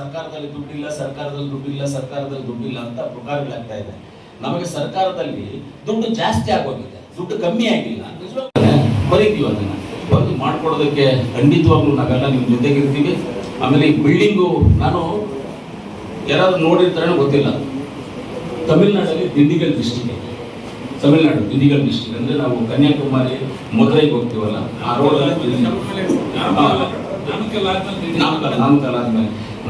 ಸರ್ಕಾರದಲ್ಲಿ ದುಡ್ಡಿಲ್ಲ, ಸರ್ಕಾರದಲ್ಲಿ ದುಡ್ಡಿಲ್ಲ, ಸರ್ಕಾರದಲ್ಲಿ ದುಡ್ಡಿಲ್ಲ ಅಂತ ಪ್ರಕಾರಗಳಾಗ್ತಾ ಇದೆ. ನಮಗೆ ಸರ್ಕಾರದಲ್ಲಿ ದುಡ್ಡು ಜಾಸ್ತಿ ಆಗೋಗಿದೆ, ದುಡ್ಡು ಕಮ್ಮಿ ಆಗಿಲ್ಲ. ಬರೀತೀವಿ ಅದನ್ನ ಬಂದು ಮಾಡ್ಕೊಡೋದಕ್ಕೆ ಖಂಡಿತವಾಗ್ಲೂ ನಾವೆಲ್ಲ ನಿಮ್ಮ ಜೊತೆಗಿರ್ತೀವಿ. ಆಮೇಲೆ ಈ ಬಿಲ್ಡಿಂಗು ನಾನು ಯಾರಾದ್ರೂ ನೋಡಿರ್ತಾರೆ ಗೊತ್ತಿಲ್ಲ, ತಮಿಳ್ನಾಡಲ್ಲಿ ದಿಂಡಿಗಲ್ ಡಿಸ್ಟಿಕ್, ತಮಿಳ್ನಾಡು ದಿಂಡಿಗಲ್ ಡಿಸ್ಟಿಕ್ ಅಂದ್ರೆ ನಾವು ಕನ್ಯಾಕುಮಾರಿ ಮದುರೈಗೆ ಹೋಗ್ತೀವಲ್ಲ ಆ ರೋಡಲ್ಲಿ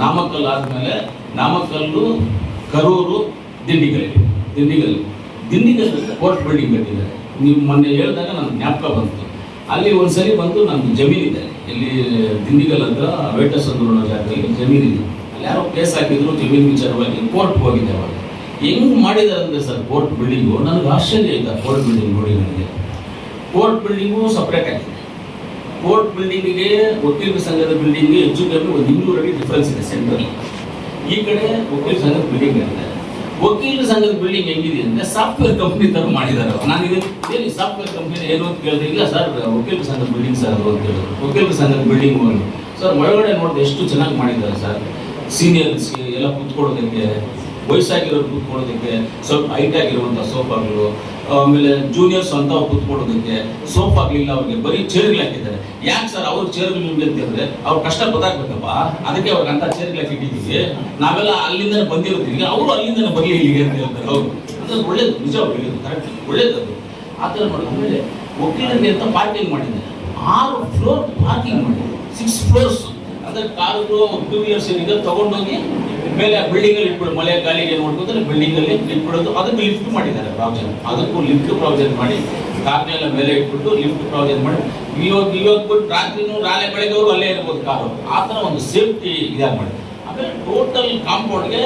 ನಾಮಕಲ್ ಆದ್ಮೇಲೆ ನಾಮಕಲ್ಲು, ಕರೂರು, ದಿಂಡಿಗಲ್ ಕೋರ್ಟ್ ಬಿಲ್ಡಿಂಗ್ ಕಟ್ಟಿದ್ದಾರೆ. ನೀವು ಮೊನ್ನೆ ಹೇಳಿದಾಗ ನನಗೆ ಜ್ಞಾಪಕ ಬಂತು. ಅಲ್ಲಿ ಒಂದ್ಸರಿ ಬಂದು ನಮ್ದು ಜಮೀನಿದೆ, ಇಲ್ಲಿ ದಿಂಡಿಗಲ್ ಹತ್ರ ವೇಟಸ್ ಅನ್ನೋ ಜಾಗದಲ್ಲಿ ಜಮೀನಿದೆ. ಅಲ್ಲಿ ಯಾರೋ ಕೇಸ್ ಹಾಕಿದ್ರು ಜಮೀನು ವಿಚಾರವಾಗಿ, ಕೋರ್ಟ್ ಹೋಗಿದೆ. ಅವಾಗ ಹೆಂಗ್ ಮಾಡಿದಾರೆ ಅಂದ್ರೆ ಸರ್ ಕೋರ್ಟ್ ಬಿಲ್ಡಿಂಗು, ನನಗೆ ಆಶ್ಚರ್ಯ ಇದೆ. ಕೋರ್ಟ್ ಬಿಲ್ಡಿಂಗ್ ನೋಡಿ, ನನಗೆ ಕೋರ್ಟ್ ಬಿಲ್ಡಿಂಗು ಸಪ್ರೇಟ್ ಆಗಿದೆ. ಕೋರ್ಟ್ ಬಿಲ್ಡಿಂಗಿಗೆ ವಕೀಲರ ಸಂಘದ ಬಿಲ್ಡಿಂಗ್ಗೆ ಹೆಚ್ಚು ಕಮ್ಮಿ 200 ಅಡಿ ಡಿಫ್ರೆನ್ಸ್ ಇದೆ ಸೆಂಟ್ರಲ್ಲಿ. ಈ ಕಡೆ ವಕೀಲ ಸಂಘದ ಬಿಲ್ಡಿಂಗ್ ಇದೆ. ವಕೀಲರ ಸಂಘದ ಬಿಲ್ಡಿಂಗ್ ಹೆಂಗಿದೆ ಅಂದ್ರೆ ಸಾಫ್ಟ್ವೇರ್ ಕಂಪ್ನಿ ತರ ಮಾಡಿದ್ದಾರೆ. ನಾನು ಏನು ಸಾಫ್ಟ್ವೇರ್ ಕಂಪ್ನಿ ಏನು ಅಂತ ಕೇಳಿದ್ರೆ, ಇಲ್ಲ ಸರ್ ವಕೀಲರ ಸಂಘದ ಬಿಲ್ಡಿಂಗ್ ಸರ್ ಅದು ಅಂತ ಹೇಳಿದ್ರು. ವಕೀಲರ ಸಂಘದ ಬಿಲ್ಡಿಂಗ್ ಸರ್ ಒಳಗಡೆ ನೋಡಿದ್ರೆ ಎಷ್ಟು ಚೆನ್ನಾಗಿ ಮಾಡಿದ್ದಾರೆ ಸರ್. ಸೀನಿಯರ್ಸ್ಗೆ ಎಲ್ಲ ಕೂತ್ಕೊಳ್ಳೋದಕ್ಕೆ, ವಯಸ್ಸಾಗಿರೋರು ಕೂತ್ಕೊಳ್ಳೋದಕ್ಕೆ ಸ್ವಲ್ಪ ಹೈಟ್ ಆಗಿರುವಂಥ ಸೋಫಾಗಳು, ಆಮೇಲೆ ಜೂನಿಯರ್ಸ್ ಅಂತ ಕೂತ್ಕೊಳ್ಳೋದಕ್ಕೆ ಸೋಫಾಗಳಿಲ್ಲ, ಅವ್ರಿಗೆ ಬರೀ ಚೇರ್ಗಳು ಹಾಕಿದ್ದಾರೆ. ಯಾಕೆ ಸರ್ ಅವ್ರ ಚೇರ್ಗಳು ನಿಮ್ಗೆ ಅಂತಂದ್ರೆ ಅವ್ರು ಕಷ್ಟ ಗೊತ್ತಾಗ್ಬೇಕಪ್ಪ, ಅದಕ್ಕೆ ಅವ್ರಿಗೆ ಅಂತ ಚೇರ್ಗಳು ಹಾಕಿಟ್ಟಿದ್ದೀವಿ. ನಾವೆಲ್ಲ ಅಲ್ಲಿಂದನೇ ಬಂದಿರೋದಿಲ್ಲ, ಅವರು ಅಲ್ಲಿಂದನೇ ಬರಲಿ ಇಲ್ಲಿಗೆ ಅಂತ ಹೇಳ್ತಾರೆ. ಅವ್ರು ಅಂದ್ರೆ ಒಳ್ಳೇದು, ನಿಜ ಒಳ್ಳೇದು, ಕರೆಕ್ಟ್ ಒಳ್ಳೇದದು. ಆ ಥರ ಮಾಡಿ ಆಮೇಲೆ ವಕೀಲರಿಗೆ ಅಂತ ಪಾರ್ಕಿಂಗ್ ಮಾಡಿದ್ದಾರೆ. 6 ಫ್ಲೋರ್ ಪಾರ್ಕಿಂಗ್ ಮಾಡಿದ್ದಾರೆ, 6 ಫ್ಲೋರ್ಸ್. ಅಂದ್ರೆ ಕಾರು 2 ವೀಲರ್ಸ್ ಏನಿದೆ ತಗೊಂಡೋಗಿ ಮೇಲೆ ಬಿಲ್ಡಿಂಗ್ ಅಲ್ಲಿ ಇಟ್ಬಿಡೋದು, ಮಳೆ ಗಾಳಿಗೆ ನೋಡ್ಕೊಂಡ್ರೆ ಬಿಲ್ಡಿಂಗ್ ಅಲ್ಲಿ ಇಟ್ಬಿಡೋದು. ಅದಕ್ಕೆ ಲಿಫ್ಟ್ ಮಾಡಿದ್ದಾರೆ ಪ್ರಾವಿಷನ್, ಅದಕ್ಕೂ ಲಿಫ್ಟ್ ಪ್ರಾವಿಷನ್ ಮಾಡಿ ಕಾರ್ನೆಲ್ಲ ಮೇಲೆ ಇಟ್ಬಿಟ್ಟು ಲಿಫ್ಟ್ ಪ್ರಾವಿಷನ್ ಮಾಡಿ ಇವಾಗ ಬಿಟ್ಟು ರಾತ್ರಿನೂ ನಾಳೆ ಬೆಳಗ್ಗೆವರು ಅಲ್ಲೇ ಇರ್ಬೋದು ಕಾರು. ಆ ಥರ ಒಂದು ಸೇಫ್ಟಿ ಇದಾಗಿ ಮಾಡಿ. ಆಮೇಲೆ ಟೋಟಲ್ ಕಾಂಪೌಂಡ್ಗೆ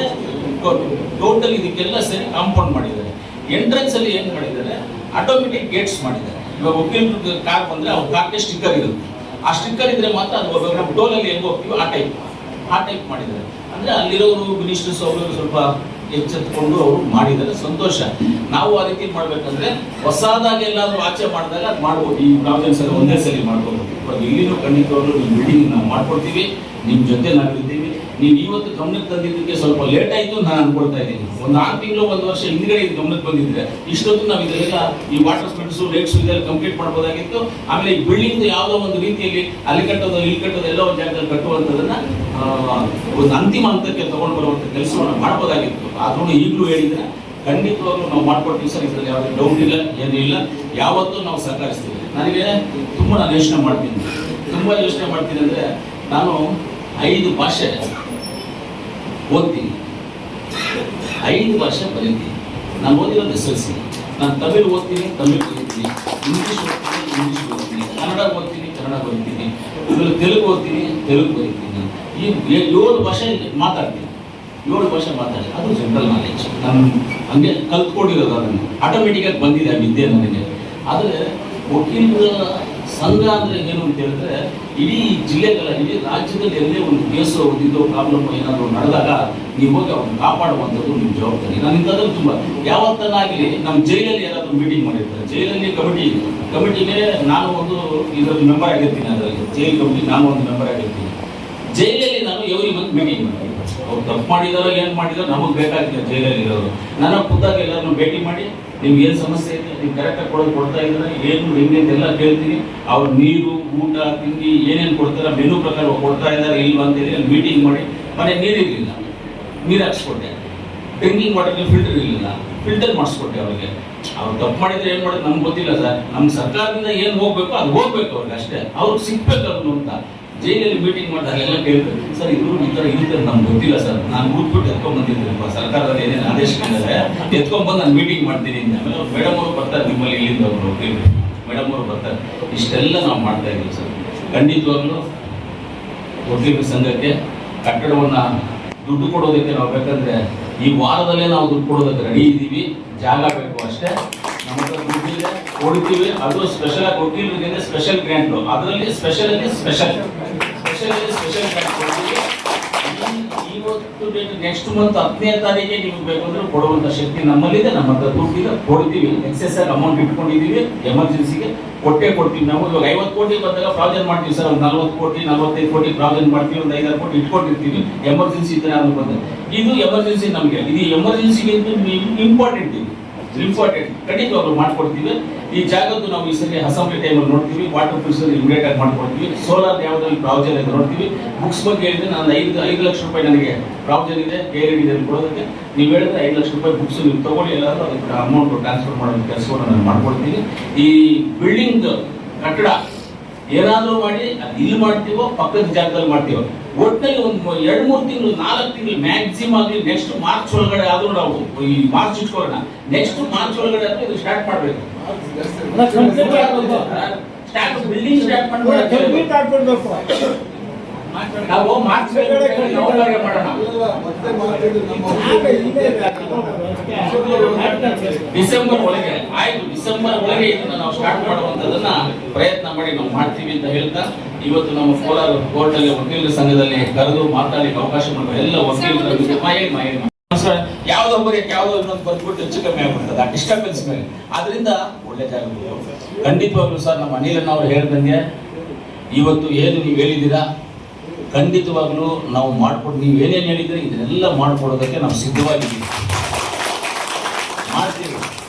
ಟೋಟಲ್ ಇದಕ್ಕೆಲ್ಲ ಸೇರಿ ಕಾಂಪೌಂಡ್ ಮಾಡಿದ್ದಾರೆ. ಎಂಟ್ರೆನ್ಸ್ ಅಲ್ಲಿ ಏನ್ ಮಾಡಿದ್ದಾರೆ, ಆಟೋಮೆಟಿಕ್ ಗೇಟ್ಸ್ ಮಾಡಿದ್ದಾರೆ. ಇವಾಗ ವಕೀಲರು ಕಾರ್ ಬಂದ್ರೆ ಅವ್ರ ಕಾರ್ಗೆ ಸ್ಟಿಕ್ಕರ್ ಇರುತ್ತೆ. ಆ ಸ್ಟಿಕ್ಕರ್ ಇದ್ರೆ ಮಾತ್ರ ಅದು ನಮ್ಮ ಟೋಲಲ್ಲಿ ಹೆಂಗ್ ಹೋಗ್ತೀವಿ ಆ ಟೈಪ್ ಮಾಡಿದ್ದಾರೆ. ಅಂದ್ರೆ ಅಲ್ಲಿರೋರು ಮಿನಿಸ್ಟರ್ಸ್ ಅವರು ಸ್ವಲ್ಪ ಎಚ್ಚೆತ್ಕೊಂಡು ಅವರು ಮಾಡಿದ್ದಾರೆ, ಸಂತೋಷ. ನಾವು ಆ ರೀತಿ ಮಾಡ್ಬೇಕಂದ್ರೆ ಹೊಸದಾಗಿ ಎಲ್ಲಾದ್ರೂ ಆಚೆ ಮಾಡಿದಾಗ ಅದು ಮಾಡ್ಬೋದು. ಈ ಪ್ರಾವಿಷನ್ಸ್ ಎಲ್ಲ ಒಂದೇ ಸಲ ಮಾಡ್ಬೋದು. ಇವಾಗ ಇಲ್ಲಿನೂ ಖಂಡಿತವಾಗ್ಲೂ ನಿಮ್ಮ ಬಿಲ್ಡಿಂಗ್ ನಾವು ಮಾಡ್ಕೊಡ್ತೀವಿ, ನಿಮ್ಮ ಜೊತೆ ನಾವಿರ್ತೀವಿ. ನೀವು ಇವತ್ತು ಗಮನಕ್ಕೆ ತಂದಿದ್ದಕ್ಕೆ ಸ್ವಲ್ಪ ಲೇಟ್ ಆಯ್ತು ನಾನು ಅನ್ಕೊಳ್ತಾ ಇದ್ದೀನಿ. ಒಂದು 6 ತಿಂಗಳು 1 ವರ್ಷ ಹಿಂದ್ಗಡೆ ಇದು ಗಮನಕ್ಕೆ ಬಂದಿದ್ರೆ ಇಷ್ಟೊತ್ತು ನಾವು ಇದೆಲ್ಲ ಈ ವಾಟರ್ ಸ್ಪೆಂಟ್ಸು ಲೈಟ್ಸ್ ಇದೆಲ್ಲ ಕಂಪ್ಲೀಟ್ ಮಾಡ್ಬೋದಾಗಿತ್ತು. ಆಮೇಲೆ ಈ ಬಿಲ್ಡಿಂಗ್ ಯಾವುದೋ ಒಂದು ರೀತಿಯಲ್ಲಿ ಅಲ್ಲಿ ಕಟ್ಟೋದು ಇಲ್ಲಿ ಕಟ್ಟೋದು ಎಲ್ಲ ಒಂದು ಜಾಗದಲ್ಲಿ ಕಟ್ಟುವಂಥದ್ದನ್ನ ಒಂದು ಅಂತಿಮ ಹಂತಕ್ಕೆ ತಗೊಂಡು ಬರುವಂಥ ಕೆಲಸವನ್ನು ಮಾಡ್ಬೋದಾಗಿತ್ತು. ಆದ್ರೂ ಈಗಲೂ ಹೇಳಿದ್ರೆ ಖಂಡಿತವಾಗ್ಲೂ ನಾವು ಮಾಡ್ಕೊಡ್ತೀವಿ ಸರ್. ಇದರಲ್ಲಿ ಯಾವುದೇ ಡೌಟ್ ಇಲ್ಲ, ಏನೂ ಇಲ್ಲ. ಯಾವತ್ತೂ ನಾವು ಸಹಕರಿಸ್ತೀವಿ. ನನಗೆ ನಾನು ಯೋಚನೆ ಮಾಡ್ತೀನಿ, ತುಂಬ ಯೋಚನೆ ಮಾಡ್ತೀನಿ. ಅಂದರೆ ನಾನು 5 ಭಾಷೆ ಓದ್ತೀನಿ, 5 ಭಾಷೆ ಬರೀತೀನಿ. ನಾನು ಓದಿರೋದು SLC. ನಾನು ತಮಿಳು ಓದ್ತೀನಿ, ತಮಿಳು ಬರೀತೀನಿ, ಇಂಗ್ಲೀಷ್ ಓದ್ತೀನಿ, ಕನ್ನಡ ಓದ್ತೀನಿ, ಕನ್ನಡ ಬರೀತೀನಿ, ಆಮೇಲೆ ತೆಲುಗು ಓದ್ತೀನಿ, ತೆಲುಗು ಬರೀತೀನಿ. ಈ 7 ಭಾಷೆ ಮಾತಾಡ್ತೀನಿ. 7 ಭಾಷೆ ಮಾತಾಡಿ, ಅದು ಜನರಲ್ ನಾಲೆಜ್. ನಾನು ಹಂಗೆ ಕಲ್ತ್ಕೊಂಡಿರೋದು, ಅದನ್ನು ಆಟೋಮೆಟಿಕಾಗಿ ಬಂದಿದೆ ಆ ವಿದ್ಯೆ ನನಗೆ. ಆದರೆ ವಕೀಲರ ಸಂಘ ಅಂದರೆ ಏನು ಅಂತ ಹೇಳಿದ್ರೆ, ಇಡೀ ಜಿಲ್ಲೆಗಳ, ಇಡೀ ರಾಜ್ಯದಲ್ಲಿ ಎಲ್ಲೇ ಒಂದು ಕೇಸು ಓದಿದ್ದು ಪ್ರಾಬ್ಲಮ್ ಏನಾದರೂ ನಡೆದಾಗ ನೀವು ಹೋಗಿ ಅವ್ರನ್ನ ಕಾಪಾಡುವಂಥದ್ದು ನಿಮ್ಮ ಜವಾಬ್ದಾರಿ. ನಾನು ಇಂಥದ್ರಲ್ಲಿ ತುಂಬ ಯಾವತ್ತನಾಗಲಿ ನಮ್ಮ ಜೈಲಲ್ಲಿ ಯಾರಾದರೂ ಮೀಟಿಂಗ್ ಮಾಡಿರ್ತಾರೆ, ಜೈಲಲ್ಲಿ ಕಮಿಟಿಗೆ ನಾನು ಒಂದು ಇದರಲ್ಲಿ ಮೆಂಬರ್ ಆಗಿರ್ತೀನಿ. ಅದರಲ್ಲಿ ಜೈಲ್ ಕಮಿಟಿ ನಾನು ಒಂದು ಮೆಂಬರ್ ಆಗಿರ್ತೀನಿ. ಜೈಲಲ್ಲಿ ನಾನು ಎವ್ರಿ ಮಂತ್ ಮೀಟಿಂಗ್ ಮಾಡ್ತೀನಿ. ಅವ್ರು ತಪ್ಪು ಮಾಡಿದಾರೋ ಏನು ಮಾಡಿದಾರೋ ನಮಗೆ ಬೇಕಾಗ್ತದೆ. ಜೈಲಲ್ಲಿ ಇರೋರು ನಾನು ಖುದ್ದಾಗಿ ಎಲ್ಲರನ್ನು ಭೇಟಿ ಮಾಡಿ ನಿಮ್ಗೆ ಏನು ಸಮಸ್ಯೆ ಇದೆ, ನೀವು ಕರೆಕ್ಟಾಗಿ ಕೊಡ್ತಾ ಇದ್ದಾರೆ, ಏನು ಹೆಂಗೆ ಅಂತೆಲ್ಲ ಕೇಳ್ತೀನಿ. ಅವ್ರು ನೀರು, ಊಟ, ತಿಂಡಿ ಏನೇನು ಕೊಡ್ತಾರೆ ಮೆನು ಪ್ರಕಾರ ಕೊಡ್ತಾ ಇದ್ದಾರೆ ಇಲ್ವಾ ಅಂತೇಳಿ ಅಲ್ಲಿ ಮೀಟಿಂಗ್ ಮಾಡಿ. ಮನೆ ನೀರಿರಲಿಲ್ಲ, ನೀರು ಹಾಕ್ಸ್ಕೊಟ್ಟೆ. ಡ್ರಿಂಕಿಂಗ್ ವಾಟರ್ಗೆ ಫಿಲ್ಟರ್ ಇರಲಿಲ್ಲ, ಫಿಲ್ಟರ್ ಮಾಡಿಸ್ಕೊಟ್ಟೆ ಅವ್ರಿಗೆ. ಅವ್ರು ತಪ್ಪು ಮಾಡಿದ್ರೆ ಏನು ಮಾಡೋದು ನಮ್ಗೆ ಗೊತ್ತಿಲ್ಲ ಸರ್. ನಮ್ಮ ಸರ್ಕಾರದಿಂದ ಏನು ಹೋಗ್ಬೇಕು ಅದು ಹೋಗ್ಬೇಕು ಅವ್ರಿಗೆ ಅಷ್ಟೇ, ಅವ್ರಿಗೆ ಸಿಗ್ಬೇಕು ಅದನ್ನು ಅಂತ. ಜೈಲಲ್ಲಿ ಮೀಟಿಂಗ್ ಮಾಡಿದಾಗ ಎಲ್ಲ ಕೇಳ್ತಾರೆ, ಸರ್ ಇದು ಈ ಥರ ಇರುತ್ತೆ ನಮ್ಗೆ ಗೊತ್ತಿಲ್ಲ ಸರ್, ನಾನು ಕೂತ್ಬಿಟ್ಟು ಎತ್ಕೊಂಡ್ಬಂದಿದ್ದೀನಪ್ಪ, ಸರ್ಕಾರದಲ್ಲಿ ಏನೇನು ಆದೇಶಗಳಿದ್ದಾರೆ ಎತ್ಕೊಂಡ್ಬಂದು ನಾನು ಮೀಟಿಂಗ್ ಮಾಡ್ತೀನಿ ಅಂತ. ಆಮೇಲೆ ಮೇಡಮ್ ಅವರು ಬರ್ತಾರೆ, ನಿಮ್ಮಲ್ಲಿ ಇಲ್ಲಿಂದ ಅವರು ಮೇಡಮ್ ಅವರು ಬರ್ತಾರೆ. ಇಷ್ಟೆಲ್ಲ ನಾವು ಮಾಡ್ತಾ ಇದ್ದೀವಿ ಸರ್. ಖಂಡಿತವಾಗ್ಲೂ ವಕೀಲರ ಸಂಘಕ್ಕೆ ಕಟ್ಟಡವನ್ನು ದುಡ್ಡು ಕೊಡೋದಕ್ಕೆ ನಾವು ಬೇಕಂದ್ರೆ ಈ ವಾರದಲ್ಲೇ ನಾವು ದುಡ್ಡು ಕೊಡೋದಕ್ಕೆ ರೆಡಿ ಇದ್ದೀವಿ. ಜಾಗ ಬೇಕು ಅಷ್ಟೇ, ನಮ್ಮ ಹತ್ರ ದುಡ್ಡಿದೆ, ಕೊಡ್ತೀವಿ. ಅದು ಸ್ಪೆಷಲ್ ಆಗಿ ವಕೀಲರಿಗೆ ಸ್ಪೆಷಲ್ ಗ್ರ್ಯಾಂಟು, ಅದರಲ್ಲಿ ಸ್ಪೆಷಲ್ ಗ್ರ್ಯಾಂಟ್ ಕೊಡ್ತೀವಿ. ಈ ಇವತ್ತು ನೆಕ್ಸ್ಟ್ ಮಂತ್ 10ನೇ ತಾರೀಕಿಗೆ ನಿಮ್ಗೆ ಬೇಕಂದ್ರೆ ಕೊಡುವಂತ ಶಕ್ತಿ ನಮ್ಮಲ್ಲಿದೆ, ನಮ್ಮ ಹತ್ರ ದುಡ್ಡಿದೆ, ಕೊಡ್ತೀವಿ. ಎಕ್ಸೆಸ್ ಆಗಿ ಅಮೌಂಟ್ ಇಟ್ಕೊಂಡಿದ್ದೀವಿ, ಎಮರ್ಜೆನ್ಸಿಗೆ ಕೊಡ್ತೀವಿ. ನಾವು ಇವಾಗ 50 ಕೋಟಿ ಬಂದಾಗ ಪ್ರಾವಿಷನ್ ಮಾಡ್ತೀವಿ ಸರ್, ಒಂದು 40 ಕೋಟಿ 45 ಕೋಟಿ ಪ್ರಾವಿಷನ್ ಮಾಡ್ತೀವಿ, ಒಂದು 5-6 ಕೋಟಿ ಇಟ್ಕೊಂಡಿರ್ತೀವಿ ಎಮರ್ಜೆನ್ಸಿ ಇದ್ರೆ ಅದು ಬಂದಾಗ. ಇದು ಎಮರ್ಜೆನ್ಸಿ ನಮಗೆ, ಇದು ಎಮರ್ಜೆನ್ಸಿಗೆ ಇಂಪಾರ್ಟೆಂಟ್ ಖಂಡಿತವಾಗ್ಲೂ ಮಾಡ್ಕೊಡ್ತೀವಿ. ಈ ಜಾಗದ್ದು ನಾವು ಈ ಸರಿ ಅಸೆಂಬ್ಲಿ ಟೈಮಲ್ಲಿ ನೋಡ್ತೀವಿ, ವಾಟರ್ ಫಿಲ್ಟರ್ ಇಮಿಡಿಯೇಟ್ ಆಗಿ ಮಾಡ್ಕೊಡ್ತೀವಿ. ಸೋಲಾರ್ ಯಾವ್ದ್ರಲ್ಲಿ ಪ್ರಾವಿಷನ್ ಇದೆ ನೋಡ್ತೀವಿ. ಬುಕ್ಸ್ ಬಗ್ಗೆ ಹೇಳಿದ್ರೆ ನಾನು 5 ಲಕ್ಷ ರೂಪಾಯಿ ನನಗೆ ಪ್ರಾವಿಷನ್ ಇದೆ KLDದಲ್ಲಿ ಕೊಡೋದಕ್ಕೆ. ನೀವು ಹೇಳಿದ್ರೆ 5 ಲಕ್ಷ ರೂಪಾಯಿ ಬುಕ್ಸ್ ನೀವು ತಗೊಳ್ಳಿ, ಎಲ್ಲರೂ ಅದಕ್ಕೆ ಅಮೌಂಟ್ ಟ್ರಾನ್ಸ್ಫರ್ ಮಾಡೋ ಕೆಲಸವನ್ನು ನಾನು ಮಾಡ್ಕೊಡ್ತೀನಿ. ಈ ಬಿಲ್ಡಿಂಗ್ ಕಟ್ಟಡ ಏನಾದರೂ ಮಾಡಿ ಅದು ಇಲ್ಲಿ ಮಾಡ್ತೀವೋ ಪಕ್ಕದ ಜಾಗದಲ್ಲಿ ಮಾಡ್ತೀವೋ, ಒಟ್ಟಿನಲ್ಲಿ ಒಂದು 2-3 ತಿಂಗಳು 4 ತಿಂಗಳು ಮ್ಯಾಕ್ಸಿಮಮ್ ಆಗಲಿ. ನೆಕ್ಸ್ಟ್ ಮಾರ್ಚ್ ಒಳಗಡೆ ಆದ್ರೂ ನಾವು ಈ ಮಾರ್ಚ್ ಇಟ್ಕೊಳ್ಳೋಣ, ನೆಕ್ಸ್ಟ್ ಮಾರ್ಚ್ ಒಳಗಡೆ ಆದ್ರೂ ಇದು ಸ್ಟಾರ್ಟ್ ಮಾಡಬೇಕು. ಬಿಲ್ಡಿಂಗ್ ಸ್ಟಾರ್ಟ್ ಮಾಡ್ಬೇಕು ನಾವು ಮಾರ್ಚ್ ಒಳಗಡೆ ಮಾಡೋಣ. ಡಿಸೆಂಬರ್ ಒಳಗೆ ಆಯ್ತು, ಡಿಸೆಂಬರ್ ಒಳಗೆ ಇದನ್ನ ನಾವು ಸ್ಟಾರ್ಟ್ ಮಾಡುವಂತದನ್ನ ಪ್ರಯತ್ನ ಮಾಡಿ ನಾವು ಮಾಡ್ತೀವಿ ಅಂತ ಹೇಳ್ತಾ, ಇವತ್ತು ನಮ್ಮ ಕೋಲಾರ ಕೋರ್ಟ್ ಅಲ್ಲಿ ವಕೀಲರ ಸಂಘದಲ್ಲಿ ಕರೆದು ಮಾತಾಡಲಿಕ್ಕೆ ಅವಕಾಶ ಮಾಡುವ ಎಲ್ಲ ವಕೀಲರು ಯಾವ್ದೊಬ್ಬರಿಗೆ ಯಾವ್ದೋ ಇನ್ನೊಂದು ಬರ್ಬಿಟ್ಟು ಹೆಚ್ಚು ಕಮ್ಮಿ ಆಗ್ಬಿಡ್ತದೆ ಆ ಡಿಸ್ಟರ್ಬೆನ್ಸ್ ಮೇಲೆ. ಆದ್ರಿಂದ ಒಳ್ಳೆ ಜಾಗ ಖಂಡಿತವಾಗ್ಲೂ ಸರ್, ನಮ್ಮ ಅನಿಲಣ್ಣ ಅವರು ಹೇಳ್ದಂಗೆ ಇವತ್ತು ಏನು ನೀವು ಹೇಳಿದ್ದೀರಾ ಖಂಡಿತವಾಗ್ಲೂ ನಾವು ಮಾಡ್ಕೊಡು. ನೀವು ಏನೇನು ಹೇಳಿದ್ರೆ ಇದನ್ನೆಲ್ಲ ಮಾಡ್ಕೊಡೋದಕ್ಕೆ ನಾವು ಸಿದ್ಧವಾಗಿದ್ದೀವಿ, ಮಾಡ್ತೀವಿ.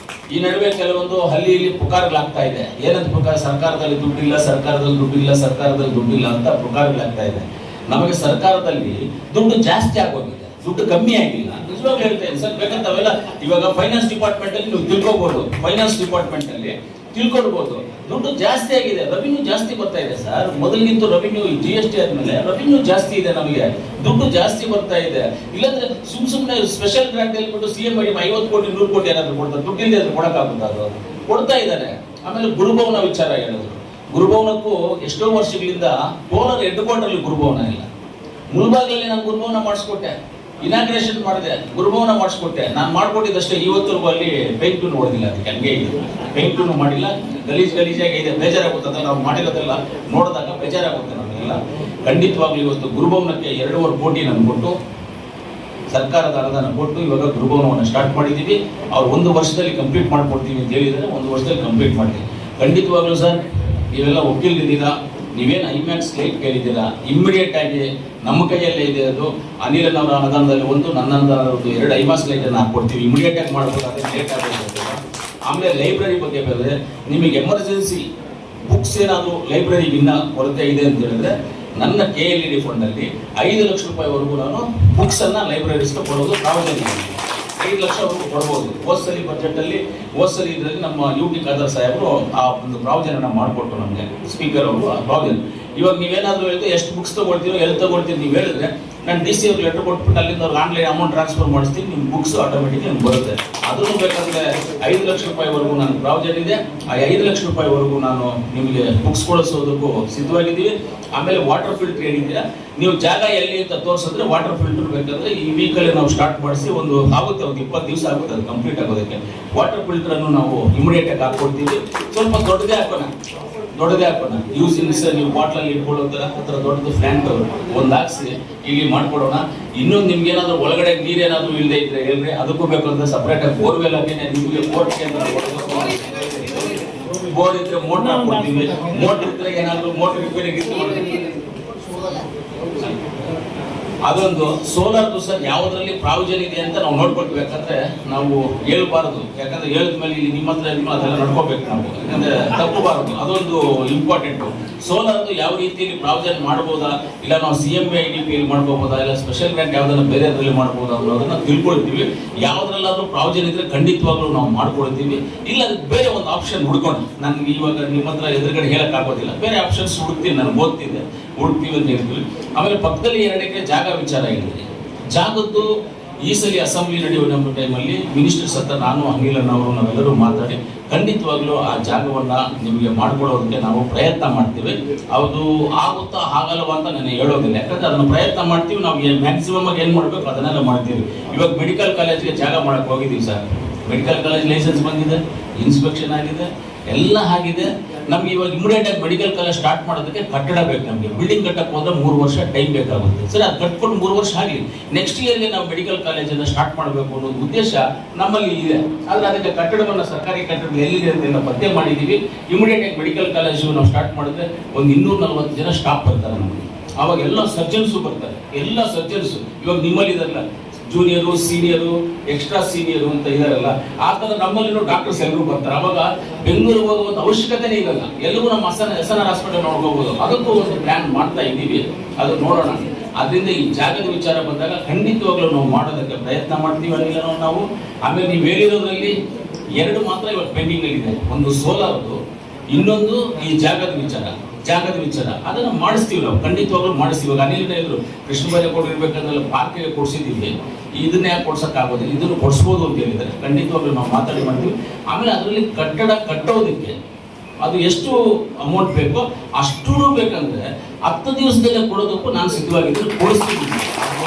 ಈ ನಡುವೆ ಕೆಲವೊಂದು ಹಳ್ಳಿಯಲ್ಲಿ ಪುಕಾರ್ಗಳಾಗ್ತಾ ಇದೆ. ಏನಂತ ಪುಕಾರ? ಸರ್ಕಾರದಲ್ಲಿ ದುಡ್ಡಿಲ್ಲ, ಸರ್ಕಾರದಲ್ಲಿ ದುಡ್ಡಿಲ್ಲ, ಸರ್ಕಾರದಲ್ಲಿ ದುಡ್ಡಿಲ್ಲ ಅಂತ ಪುಕಾರ್ಗಳಾಗ್ತಾ ಇದೆ. ನಮಗೆ ಸರ್ಕಾರದಲ್ಲಿ ದುಡ್ಡು ಜಾಸ್ತಿ ಆಗೋಗಿದೆ, ದುಡ್ಡು ಕಮ್ಮಿ ಆಗಿಲ್ಲ. ನಿಜವಾಗ್ಲೂ ಹೇಳ್ತೇನೆ ಸರ್, ಬೇಕಂತ ಅವೆಲ್ಲ ಇವಾಗ ಫೈನಾನ್ಸ್ ಡಿಪಾರ್ಟ್ಮೆಂಟ್ ಅಲ್ಲಿ ನೀವು ತಿಳ್ಕೋಬಹುದು, ಫೈನಾನ್ಸ್ ಡಿಪಾರ್ಟ್ಮೆಂಟ್ ಅಲ್ಲಿ ತಿಳ್ಕೊಡ್ಬೋದು. ದುಡ್ಡು ಜಾಸ್ತಿ ಆಗಿದೆ, ರೆವಿನ್ಯೂ ಜಾಸ್ತಿ ಬರ್ತಾ ಇದೆ ಸರ್. ಮೊದಲಿಗಿಂತ ರೆವಿನ್ಯೂ GST ಆದ್ಮೇಲೆ ರೆವಿನ್ಯೂ ಜಾಸ್ತಿ ಇದೆ, ನಮಗೆ ದುಡ್ಡು ಜಾಸ್ತಿ ಬರ್ತಾ ಇದೆ. ಇಲ್ಲಾಂದ್ರೆ ಸುಮ್ಮನೆ ಸ್ಪೆಷಲ್ ಗ್ರಾಂಟ್ ಹೇಳ್ಬಿಟ್ಟು CM 50 ಕೋಟಿ 100 ಕೋಟಿ ಏನಾದ್ರು ಕೊಡ್ತಾರೆ, ದುಡ್ಡು ಇಲ್ಲದೆ ಅದು ಕೊಡಕ್ಕಾಗುತ್ತಾ? ಅದು ಕೊಡ್ತಾ ಇದ್ದಾರೆ. ಆಮೇಲೆ ಗುರುಭವನ ವಿಚಾರ ಹೇಳಿದ್ರು. ಗುರುಭವನಕ್ಕೂ ಎಷ್ಟೋ ವರ್ಷಗಳಿಂದ ಕೋಲಾರ ಹೆಡ್ ಕ್ವಾರ್ಟರ್ ಅಲ್ಲಿ ಗುರುಭವನ ಇಲ್ಲ. ಮುಳಬಾಗಿಲಲ್ಲಿ ನಾನು ಗುರುಭವನ ಮಾಡಿಸ್ಕೊಟ್ಟೆ, ಇನಾಗ್ರೇಷನ್ ಮಾಡಿದೆ, ಗುರುಭವನ ಮಾಡಿಸ್ಕೊಟ್ಟೆ. ನಾನು ಮಾಡ್ಕೊಟ್ಟಿದ್ದಷ್ಟೇ, ಇವತ್ತರೆಗೂ ಅಲ್ಲಿ ಪೇಂಟು ಹೊಡೆದಿಲ್ಲ, ಅದಕ್ಕೆ ಹಂಗೆ ಇದೆ, ಪೇಂಟು ಮಾಡಿಲ್ಲ. ಗಲೀಜಾಗಿ ಇದೆ, ಬೇಜಾರಾಗುತ್ತದೆ. ನಾವು ಮಾಡಿರೋದೆಲ್ಲ ನೋಡಿದಾಗ ಬೇಜಾರಾಗುತ್ತೆ ನಮಗೆಲ್ಲ. ಖಂಡಿತವಾಗ್ಲೂ ಇವತ್ತು ಗುರುಭವನಕ್ಕೆ 2.5 ಕೋಟಿ ನಾನು ಕೊಟ್ಟು, ಸರ್ಕಾರದ ಅನುದಾನ ಕೊಟ್ಟು ಇವಾಗ ಗುರುಭವನವನ್ನು ಸ್ಟಾರ್ಟ್ ಮಾಡಿದ್ದೀವಿ. ಅವ್ರು 1 ವರ್ಷದಲ್ಲಿ ಕಂಪ್ಲೀಟ್ ಮಾಡ್ಕೊಡ್ತೀವಿ ಅಂತ ಹೇಳಿದರೆ 1 ವರ್ಷದಲ್ಲಿ ಕಂಪ್ಲೀಟ್ ಮಾಡ್ತೀವಿ. ಖಂಡಿತವಾಗ್ಲೂ ಸರ್, ನೀವೆಲ್ಲ ಒಪ್ಪಿಲ್ದಿದ್ದೀರಾ, ನೀವೇನು ಐಮ್ಯಾಕ್ಸ್ ಲೈಟ್ ಕೇಳಿದ್ದೀರಾ, ಇಮ್ಮಿಡಿಯೇಟ್ ಆಗಿ ನಮ್ಮ ಕೈಯಲ್ಲೇ ಇದೆ. ಅದು ಅನಿಲನವರ ಅನುದಾನದಲ್ಲಿ 1, ನನ್ನ ಅನುದಾನದಲ್ಲಿ 2 ಐಮ್ಯಾಕ್ಸ್ ಲೈಟ್ ಅನ್ನು ಹಾಕ್ಕೊಡ್ತೀವಿ. ಇಮಿಡಿಯೇಟ್ ಆಗಿ ಮಾಡ್ಬೋದು, ಅದೇ ಲೇಟ್ ಆಗುತ್ತೆ. ಆಮೇಲೆ ಲೈಬ್ರರಿ ಬಗ್ಗೆ ಬೇರೆ ನಿಮಗೆ ಎಮರ್ಜೆನ್ಸಿ ಬುಕ್ಸ್ ಏನಾದರೂ ಲೈಬ್ರರಿಗೆ ಇನ್ನ ಕೊರತೆ ಇದೆ ಅಂತ ಹೇಳಿದ್ರೆ, ನನ್ನ KLD ಫಂಡಲ್ಲಿ 5 ಲಕ್ಷ ರೂಪಾಯಿವರೆಗೂ ನಾನು ಬುಕ್ಸ್ ಅನ್ನ ಲೈಬ್ರರೀಸ್ಗೆ ಕೊಡೋದು ಪ್ರಾವಿಷನ್. 5 ಲಕ್ಷವರೆಗೂ ಕೊಡ್ಬೋದು. ಹೋದ್ಸಲಿ ಬಜೆಟಲ್ಲಿ ಇದರಲ್ಲಿ ನಮ್ಮ UT ಖಾದರ್ ಸಾಹೇಬರು ಆ ಒಂದು ಪ್ರಾವಿಷನ್ ಮಾಡಿಕೊಟ್ಟು ನಮಗೆ, ಸ್ಪೀಕರ್ ಅವರು ಆ ಪ್ರಾವಿಷನ್. ಇವಾಗ ನೀವೇನಾದರೂ ಹೇಳಿದ್ರೆ ಎಷ್ಟು ಬುಕ್ಸ್ ತಗೊಳ್ತೀರೋ ಎಲ್ಲಿ ತಗೊಳ್ತೀರಿ ನೀವು ಹೇಳಿದ್ರೆ, ನಾನು DC ಅವ್ರಿಗೆ ಲೆಟರ್ ಕೊಟ್ಬಿಟ್ಟು ಅಲ್ಲಿಂದ ಅವ್ರಿಗೆ ಆನ್ಲೈನ್ ಅಮೌಂಟ್ ಟ್ರಾನ್ಸ್ಫರ್ ಮಾಡಿಸ್ತೀನಿ, ನಿಮ್ಮ ಬುಕ್ಸ್ ಆಟೋಮೆಟಿಕ್ ನಿಮ್ಗೆ ಬರುತ್ತೆ. ಅದನ್ನು ಬೇಕಂದ್ರೆ 5 ಲಕ್ಷ ರೂಪಾಯಿವರೆಗೂ ನಾನು ಪ್ರಾವಿಷನ್ ಇದೆ. ಆ 5 ಲಕ್ಷ ರೂಪಾಯಿವರೆಗೂ ನಾನು ನಿಮಗೆ ಬುಕ್ಸ್ ಕೊಡಿಸೋದಕ್ಕೂ ಸಿದ್ಧವಾಗಿದ್ದೀವಿ. ಆಮೇಲೆ ವಾಟರ್ ಫಿಲ್ಟರ್ ಏನಿದೆ, ನೀವು ಜಾಗ ಎಲ್ಲಿ ಅಂತ ತೋರಿಸಿದ್ರೆ ವಾಟರ್ ಫಿಲ್ಟರ್ ಬೇಕಂದ್ರೆ ಈ ವೀಕಲ್ಲಿ ನಾವು ಸ್ಟಾರ್ಟ್ ಮಾಡಿಸಿ ಒಂದು 20 ದಿವಸ ಆಗುತ್ತೆ ಅದು ಕಂಪ್ಲೀಟ್ ಆಗೋದಕ್ಕೆ. ವಾಟರ್ ಫಿಲ್ಟರ್ ಅನ್ನು ನಾವು ಇಮಿಡಿಯೇಟ್ ಆಗಿ ಹಾಕ್ಕೊಡ್ತೀವಿ. ಸ್ವಲ್ಪ ದೊಡ್ಡದೇ ಹಾಕೋಣ, ಯೂಸಿನ್ಸ್ ನೀವು ಬಾಟ್ಲಲ್ಲಿ ಇಟ್ಕೊಳ್ಳೋ ಥರ ದೊಡ್ಡದು ಪ್ಲಾಂಟ್ ಒಂದು ಹಾಕ್ಸಿ ಇಲ್ಲಿ ಮಾಡ್ಕೊಡೋಣ. ಇನ್ನೊಂದು ನಿಮ್ಗೆ ಏನಾದರೂ ಒಳಗಡೆ ನೀರೇನಾದರೂ ಇಲ್ಲದೆ ಇದ್ರೆ ಹೇಳ್ರಿ, ಅದಕ್ಕೂ ಬೇಕು ಅಂದ್ರೆ ಸಪ್ರೇಟ್ ಆಗಿ ಬೋರ್ವೆಲ್ ಹಾಕೇನೆ ನಿಮಗೆ ಬೋರ್ ಇದ್ರೆ ಮೋಟರ್ ಹಾಕ್ಕೊಡ್ತೀವಿ. ಮೋಟರ್ ಇದ್ರೆ ಏನಾದರೂ ಮೋಟರ್ ರಿಪೇರಿಗೆ ಅದೊಂದು ಸೋಲಾರ್ದು ಸರ್ ಯಾವುದರಲ್ಲಿ ಪ್ರಾವಿಷನ್ ಇದೆ ಅಂತ ನಾವು ನೋಡ್ಕೊಳ್ಬೇಕಂದ್ರೆ ನಾವು ಹೇಳ್ಬಾರ್ದು. ಯಾಕಂದ್ರೆ ಹೇಳಿದ ಮೇಲೆ ಇಲ್ಲಿ ನಿಮ್ಮ ಹತ್ರ ಅದೆಲ್ಲ ನಡ್ಕೋಬೇಕು ನಾವು, ಯಾಕಂದ್ರೆ ತಪ್ಪಬಾರದು. ಅದೊಂದು ಇಂಪಾರ್ಟೆಂಟು. ಸೋಲಾರ್ದು ಯಾವ ರೀತಿಯಲ್ಲಿ ಪ್ರಾವಿಷನ್ ಮಾಡ್ಬೋದಾ, ಇಲ್ಲ ನಾವು CMB IDP ಮಾಡ್ಕೋಬೋದಾ, ಇಲ್ಲ ಸ್ಪೆಷಲ್ ಗ್ರಾಂಟ್ ಯಾವ್ದನ್ನ ಬೇರೆದ್ರಲ್ಲಿ ಮಾಡ್ಬೋದಾ ಅನ್ನೋದನ್ನ ತಿಳ್ಕೊಳ್ತೀವಿ. ಯಾವ್ದ್ರಲ್ಲಾದ್ರೂ ಪ್ರಾವಿಷನ್ ಇದ್ರೆ ಖಂಡಿತವಾಗ್ಲೂ ನಾವು ಮಾಡ್ಕೊಳ್ತೀವಿ. ಇಲ್ಲ ಅದಕ್ಕೆ ಬೇರೆ ಒಂದು ಆಪ್ಷನ್ ಹುಡ್ಕೊಂಡು, ನನ್ಗೆ ಇವಾಗ ನಿಮ್ಮ ಹತ್ರ ಎದುರುಗಡೆ ಹೇಳಕ್ ಆಗೋದಿಲ್ಲ, ಬೇರೆ ಆಪ್ಷನ್ಸ್ ಹುಡುಕ್ತೀನಿ, ನಾನು ಹುಡುಕ್ತೀವಿ ಅಂತ ಹೇಳ್ತೀವಿ. ಆಮೇಲೆ ಪಕ್ಕದಲ್ಲಿ 2 ಎಕರೆ ಜಾಗ ವಿಚಾರ ಹೇಳಿದ್ರಿ. ಜಾಗದ್ದು ಈ ಸಲ ಅಸೆಂಬ್ಲಿ ನಡೆಯುವ ನಮ್ಮ ಟೈಮಲ್ಲಿ ಮಿನಿಸ್ಟರ್ಸ್ ಹತ್ರ ನಾನು ಅನಿಲಣ್ಣವರು ನಾವೆಲ್ಲರೂ ಮಾತಾಡಿ ಖಂಡಿತವಾಗ್ಲೂ ಆ ಜಾಗವನ್ನ ನಿಮಗೆ ಮಾಡ್ಕೊಡೋದಕ್ಕೆ ನಾವು ಪ್ರಯತ್ನ ಮಾಡ್ತೀವಿ. ಅದು ಆಗುತ್ತಾ ಆಗಲ್ವಾ ಅಂತ ನಾನು ಹೇಳೋದಿಲ್ಲ, ಯಾಕಂದ್ರೆ ಅದನ್ನ ಪ್ರಯತ್ನ ಮಾಡ್ತೀವಿ. ನಾವು ಮ್ಯಾಕ್ಸಿಮಮ್ ಆಗಿ ಏನು ಮಾಡಬೇಕು ಅದನ್ನೆಲ್ಲ ಮಾಡ್ತೀವಿ. ಇವಾಗ ಮೆಡಿಕಲ್ ಕಾಲೇಜ್ಗೆ ಜಾಗ ಮಾಡಕ್ಕೆ ಹೋಗಿದ್ದೀವಿ ಸರ್. ಮೆಡಿಕಲ್ ಕಾಲೇಜ್ ಲೈಸೆನ್ಸ್ ಬಂದಿದೆ, ಇನ್ಸ್ಪೆಕ್ಷನ್ ಆಗಿದೆ, ಎಲ್ಲ ಆಗಿದೆ. ನಮ್ಗೆ ಇವಾಗ ಇಮಿಡಿಯೇಟ್ ಆಗಿ ಮೆಡಿಕಲ್ ಕಾಲೇಜ್ ಸ್ಟಾರ್ಟ್ ಮಾಡೋದಕ್ಕೆ ಕಟ್ಟಡ ಬೇಕು. ನಮಗೆ ಬಿಲ್ಡಿಂಗ್ ಕಟ್ಟಕ್ಕೆ ಹೋದ್ರೆ 3 ವರ್ಷ ಟೈಮ್ ಬೇಕಾಗುತ್ತೆ. ಸರಿ, ಅದು ಕಟ್ಕೊಂಡು 3 ವರ್ಷ ಆಗಲಿ, ನೆಕ್ಸ್ಟ್ ಇಯರ್ಗೆ ನಾವು ಮೆಡಿಕಲ್ ಕಾಲೇಜನ್ನು ಸ್ಟಾರ್ಟ್ ಮಾಡಬೇಕು ಅನ್ನೋದು ಉದ್ದೇಶ ನಮ್ಮಲ್ಲಿ ಇದೆ. ಆದರೆ ಅದಕ್ಕೆ ಕಟ್ಟಡವನ್ನು ಸರ್ಕಾರಿ ಕಟ್ಟಡ ಎಲ್ಲಿದೆ ಅಂತ ಪತ್ತೆ ಮಾಡಿದ್ದೀವಿ. ಇಮಿಡಿಯೇಟ್ ಆಗಿ ಮೆಡಿಕಲ್ ಕಾಲೇಜು ನಾವು ಸ್ಟಾರ್ಟ್ ಮಾಡಿದ್ರೆ ಒಂದು 240 ಜನ ಸ್ಟಾಫ್ ಬರ್ತಾರೆ ನಮಗೆ. ಅವಾಗ ಎಲ್ಲ ಸರ್ಜನ್ಸು ಬರ್ತಾರೆ, ಎಲ್ಲ ಸರ್ಜನ್ಸು. ಇವಾಗ ನಿಮ್ಮಲ್ಲಿ ಇದಲ್ಲ, ಜೂನಿಯರು, ಸೀನಿಯರು, ಎಕ್ಸ್ಟ್ರಾ ಸೀನಿಯರು ಅಂತ ಇದಾರಲ್ಲ, ಆ ಥರ ನಮ್ಮಲ್ಲಿನೂ ಡಾಕ್ಟರ್ಸ್ ಎಲ್ಲರೂ ಬರ್ತಾರೆ. ಅವಾಗ ಬೆಂಗಳೂರಿಗೆ ಹೋಗುವಂಥ ಅವಶ್ಯಕತೆನೇ ಇರಲ್ಲ, ಎಲ್ಲರೂ ನಮ್ಮ SNR ಹಾಸ್ಪಿಟಲ್ ನೋಡ್ಕೋಬಹುದು. ಅದಕ್ಕೂ ಒಂದು ಪ್ಲಾನ್ ಮಾಡ್ತಾ ಇದ್ದೀವಿ, ಅದು ನೋಡೋಣ. ಅದರಿಂದ ಈ ಜಾಗದ ವಿಚಾರ ಬಂದಾಗ ಖಂಡಿತವಾಗ್ಲೂ ನಾವು ಮಾಡೋದಕ್ಕೆ ಪ್ರಯತ್ನ ಮಾಡ್ತೀವಿ ಅನ್ನೋ ನಾವು. ಆಮೇಲೆ ನೀವು ಹೇಳಿರೋದ್ರಲ್ಲಿ 2 ಮಾತ್ರ ಇವಾಗ ಪೆಂಡಿಂಗ್ ಇದೆ. ಒಂದು ಸೋಲಾರ್ದು, ಇನ್ನೊಂದು ಈ ಜಾಗದ ವಿಚಾರ ಅದನ್ನು ಮಾಡಿಸ್ತೀವಿ ನಾವು, ಖಂಡಿತವಾಗ್ಲೂ ಮಾಡಿಸ್ತೀವಿ. ಇವಾಗ ಅನಿಲ್ ಇದ್ರು ಕೃಷ್ಣ ಬೈರೇಗೌಡ ಇರ್ಬೇಕಂದ್ರೆ ಪಾರ್ಕಿಗೆ ಕೊಡಿಸಿದ್ದೀವಿ, ಇದನ್ನ ಯಾಕೆ ಕೊಡ್ಸೋಕ್ಕಾಗೋದಿಲ್ಲ, ಇದನ್ನು ಕೊಡಿಸ್ಬೋದು ಅಂತ ಹೇಳಿದ್ದಾರೆ. ಖಂಡಿತವಾಗ್ಲೂ ನಾವು ಮಾತಾಡಿ ಮಾಡ್ತೀವಿ. ಆಮೇಲೆ ಅದರಲ್ಲಿ ಕಟ್ಟಡ ಕಟ್ಟೋದಕ್ಕೆ ಅದು ಎಷ್ಟು ಅಮೌಂಟ್ ಬೇಕೋ ಅಷ್ಟೂ ಬೇಕಂದ್ರೆ 10 ದಿವಸದಲ್ಲೇ ಕೊಡೋದಕ್ಕೂ ನಾನು ಸಿದ್ಧವಾಗಿದ್ದು ಕೊಡಿಸ್ತೀವಿ.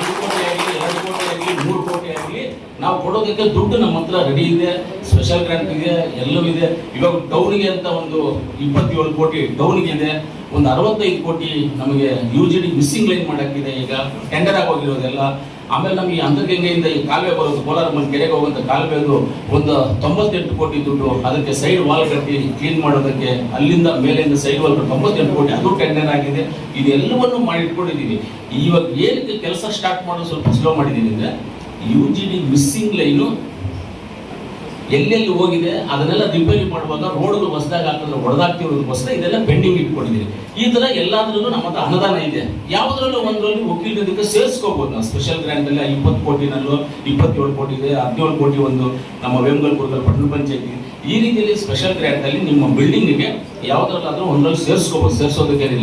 1 ಕೋಟಿ ಆಗಲಿ, 2 ಕೋಟಿ ಆಗಲಿ, 3 ಕೋಟಿ ಆಗಲಿ, ನಾವು ಕೊಡೋದಕ್ಕೆ ದುಡ್ಡು ನಮ್ಮ ಹತ್ರ ರೆಡಿ ಇದೆ. ಸ್ಪೆಷಲ್ ಗ್ರಾಂಟ್ ಇದೆ, ಎಲ್ಲವೂ ಇದೆ. ಇವಾಗ ಟೌನ್ಗೆ ಅಂತ ಒಂದು 27 ಕೋಟಿ ಟೌನ್ಗೆ ಇದೆ, ಒಂದು 65 ಕೋಟಿ ನಮಗೆ UGD ಮಿಸ್ಸಿಂಗ್ ಲೈನ್ ಮಾಡೋಕ್ಕಿದೆ, ಈಗ ಟೆಂಡರ್ ಆಗಿ ಹೋಗಿರೋದೆಲ್ಲ. ಆಮೇಲೆ ನಮಗೆ ಅಂತರ್ಗಂಗೆಯಿಂದ ಈ ಕಾಲುವೆ ಬರೋದು, ಕೋಲಾರ ಮನೆ ಕೆರೆಗೆ ಹೋಗುವಂಥ ಕಾಲುವೆದು ಒಂದು 98 ಕೋಟಿ ದುಡ್ಡು, ಅದಕ್ಕೆ ಸೈಡ್ ವಾಲ್ ಕಟ್ಟಿ ಕ್ಲೀನ್ ಮಾಡೋದಕ್ಕೆ, ಅಲ್ಲಿಂದ ಮೇಲಿಂದ ಸೈಡ್ ವಾಲ್ 98 ಕೋಟಿ, ಅದು ಟೆಂಡರ್ ಆಗಿದೆ. ಇದೆಲ್ಲವನ್ನು ಮಾಡಿಟ್ಕೊಂಡಿದ್ದೀವಿ. ಇವಾಗ ಏನಕ್ಕೆ ಕೆಲಸ ಸ್ಟಾರ್ಟ್ ಮಾಡೋದು ಸ್ವಲ್ಪ ಸ್ಲೋ ಮಾಡಿದ್ದೀನಿ ಅಂದರೆ, UGD ಮಿಸ್ಸಿಂಗ್ ಲೈನು ಎಲ್ಲೆಲ್ಲಿ ಹೋಗಿದೆ ಅದನ್ನೆಲ್ಲ ರಿಪೇರಿ ಮಾಡುವಾಗ ರೋಡ್ಗಳು ಹೊಸದಾಗಿ ಹಾಕಿದ್ರೆ ಹೊಡೆದಾಗ್ತಿರೋದಕ್ಕೋಸ್ಕರ ಇದೆಲ್ಲ ಪೆಂಡಿಂಗ್ ಇಟ್ಕೊಂಡಿದ್ದೀವಿ. ಈ ಥರ ಎಲ್ಲಾದ್ರಲ್ಲೂ ನಮ್ಮ ಹತ್ರ ಅನುದಾನ ಇದೆ. ಯಾವುದ್ರಲ್ಲೂ ಒಂದರಲ್ಲಿ ವಕೀಲರಿಗೆ ಸೇರಿಸ್ಕೋಬೋದು ನಾವು. ಸ್ಪೆಷಲ್ ಗ್ರಾಂಟಲ್ಲಿ 20 ಕೋಟಿನಲ್ಲೂ 27 ಕೋಟಿ ಇದೆ, 17 ಕೋಟಿ ಒಂದು ನಮ್ಮ ವೇಮಗಲ್ಪುರದಲ್ಲಿ ಪಟ್ಟಣ ಪಂಚಾಯತಿ. ಈ ರೀತಿಯಲ್ಲಿ ಸ್ಪೆಷಲ್ ಗ್ರಾಂಟಲ್ಲಿ ನಿಮ್ಮ ಬಿಲ್ಡಿಂಗಿಗೆ ಯಾವುದ್ರಲ್ಲಾದರೂ ಒಂದರಲ್ಲಿ ಸೇರಿಸ್ಕೋಬೋದು, ಸೇರಿಸೋದಕ್ಕೇನಿಲ್ಲ.